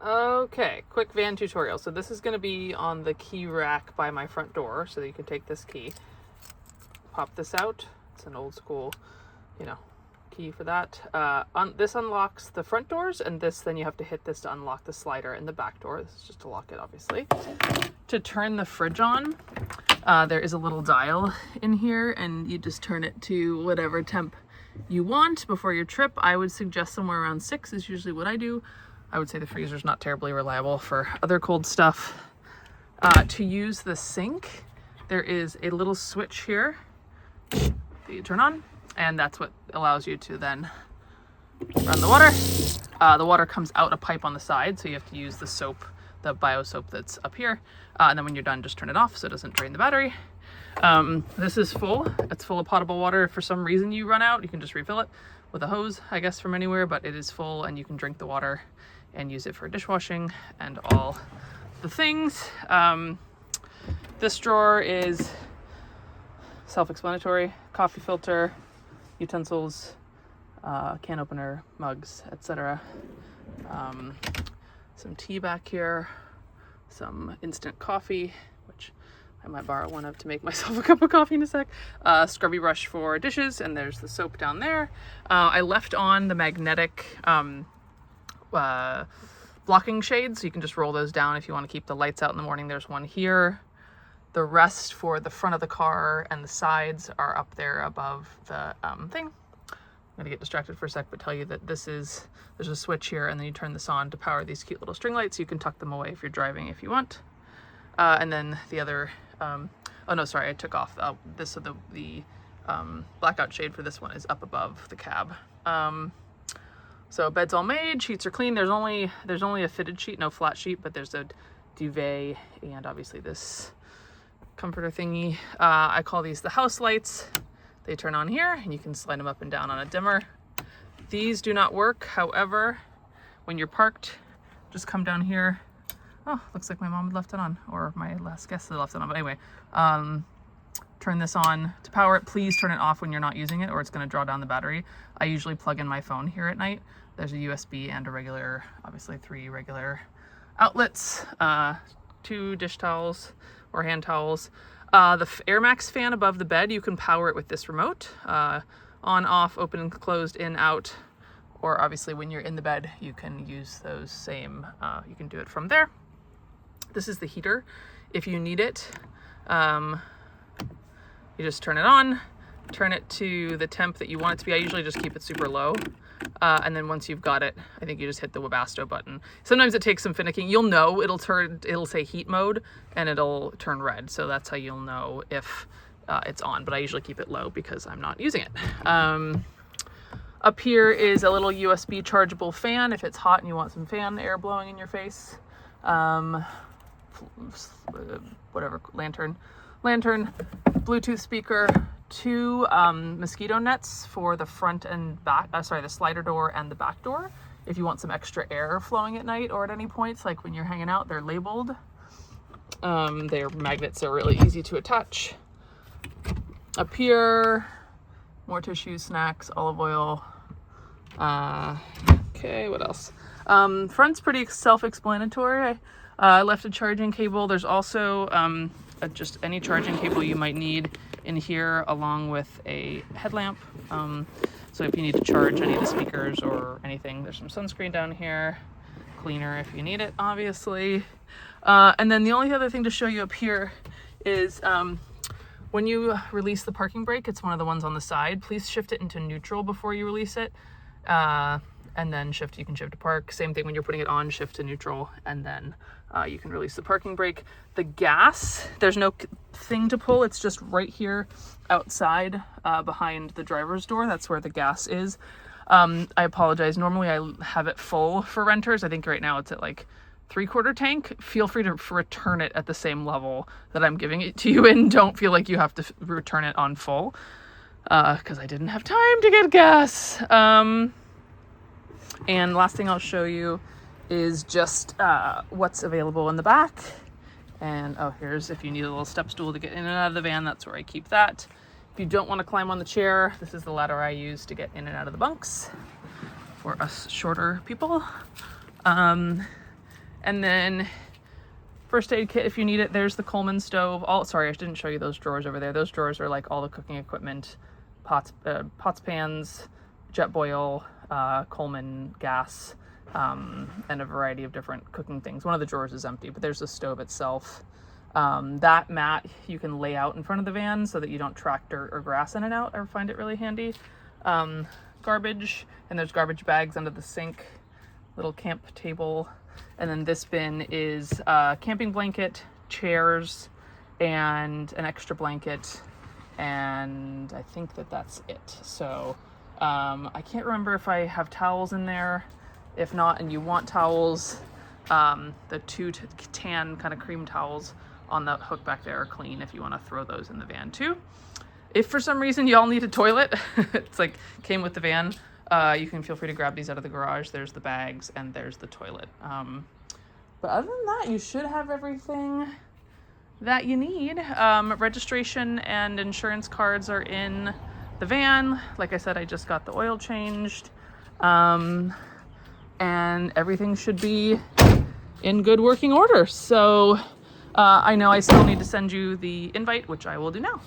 Okay, quick van tutorial. So this is going to be on the key rack by my front door, so that you can take this key, pop this out. It's an old school, key for that. This unlocks the front doors, and then you have to hit this to unlock the slider in the back door. This is just to lock it, obviously. To turn the fridge on, there is a little dial in here, and you just turn it to whatever temp you want before your trip. I would suggest somewhere around 6 is usually what I do. I would say the freezer's not terribly reliable for other cold stuff. To use the sink, there is a little switch here that you turn on, and that's what allows you to then run the water. The water comes out a pipe on the side, so you have to use the soap, the bio soap that's up here. And then when you're done, just turn it off so it doesn't drain the battery. This is full. It's full of potable water. If for some reason you run out, you can just refill it with a hose, I guess, from anywhere, but it is full and you can drink the water and use it for dishwashing and all the things. This drawer is self-explanatory: coffee filter, utensils, can opener, mugs, etc. Some tea back here, some instant coffee, which I might borrow one of to make myself a cup of coffee in a sec. Scrubby brush for dishes, and there's the soap down there. I left on the magnetic blocking shades, so you can just roll those down if you want to keep the lights out in the morning. There's one here. The rest for the front of the car and the sides are up there above the thing. I'm gonna get distracted for a sec, but tell you that there's a switch here, and then you turn this on to power these cute little string lights. You can tuck them away if you're driving if you want. And then the other, oh no, sorry, I took off this, so the blackout shade for this one is up above the cab. So bed's all made, sheets are clean. There's only a fitted sheet, no flat sheet, but there's a duvet and obviously this comforter thingy. I call these the house lights. They turn on here and you can slide them up and down on a dimmer. These do not work. However, when you're parked, just come down here. Oh, looks like my mom had left it on, or my last guest had left it on. But anyway, turn this on to power it. Please turn it off when you're not using it, or it's going to draw down the battery. I usually plug in my phone here at night. There's a USB and a regular, obviously 3 regular outlets, 2 dish towels or hand towels. The Air Max fan above the bed, you can power it with this remote. On, off, open and closed, in, out. Or obviously when you're in the bed, you can use those same, you can do it from there. This is the heater. If you need it, you just turn it on, turn it to the temp that you want it to be. I usually just keep it super low. And then once you've got it, I think you just hit the Webasto button. Sometimes it takes some finicking. You'll know, it'll say heat mode and it'll turn red. So that's how you'll know if it's on, but I usually keep it low because I'm not using it. Up here is a little USB chargeable fan if it's hot and you want some fan air blowing in your face. Whatever, lantern, Bluetooth speaker, 2 mosquito nets for the front and back, the slider door and the back door. If you want some extra air flowing at night or at any points, like when you're hanging out, they're labeled. They're magnets, so really easy to attach. Up here, more tissues, snacks, olive oil. Okay, what else? Front's pretty self-explanatory. I left a charging cable. There's also just any charging cable you might need in here, along with a headlamp. So if you need to charge any of the speakers or anything, there's some sunscreen down here. Cleaner if you need it, obviously. And then the only other thing to show you up here is when you release the parking brake, it's one of the ones on the side. Please shift it into neutral before you release it. And then you can shift to park. Same thing when you're putting it on, shift to neutral, and then you can release the parking brake. The gas, there's no thing to pull. It's just right here outside behind the driver's door. That's where the gas is. I apologize. Normally I have it full for renters. I think right now it's at like 3/4 tank. Feel free to return it at the same level that I'm giving it to you in. Don't feel like you have to return it on full because I didn't have time to get gas. And last thing I'll show you is just what's available in the back. And here's if you need a little step stool to get in and out of the van, that's where I keep that. If you don't want to climb on the chair, this is the ladder I use to get in and out of the bunks for us shorter people. And then first aid kit if you need it. There's the Coleman stove. Sorry, I didn't show you those drawers over there. Those drawers are like all the cooking equipment, pots, pans, Jetboil, Coleman gas, and a variety of different cooking things. One of the drawers is empty, but there's the stove itself. That mat you can lay out in front of the van so that you don't track dirt or grass in and out. I find it really handy. Garbage, and there's garbage bags under the sink, little camp table. And then this bin is a camping blanket, chairs, and an extra blanket. And I think that that's it. So I can't remember if I have towels in there. If not, and you want towels, the two tan kind of cream towels on the hook back there are clean if you want to throw those in the van too. If for some reason y'all need a toilet, it's like came with the van, you can feel free to grab these out of the garage. There's the bags and there's the toilet. But other than that, you should have everything that you need. Registration and insurance cards are in the van. Like I said, I just got the oil changed. And everything should be in good working order. So I know I still need to send you the invite, which I will do now.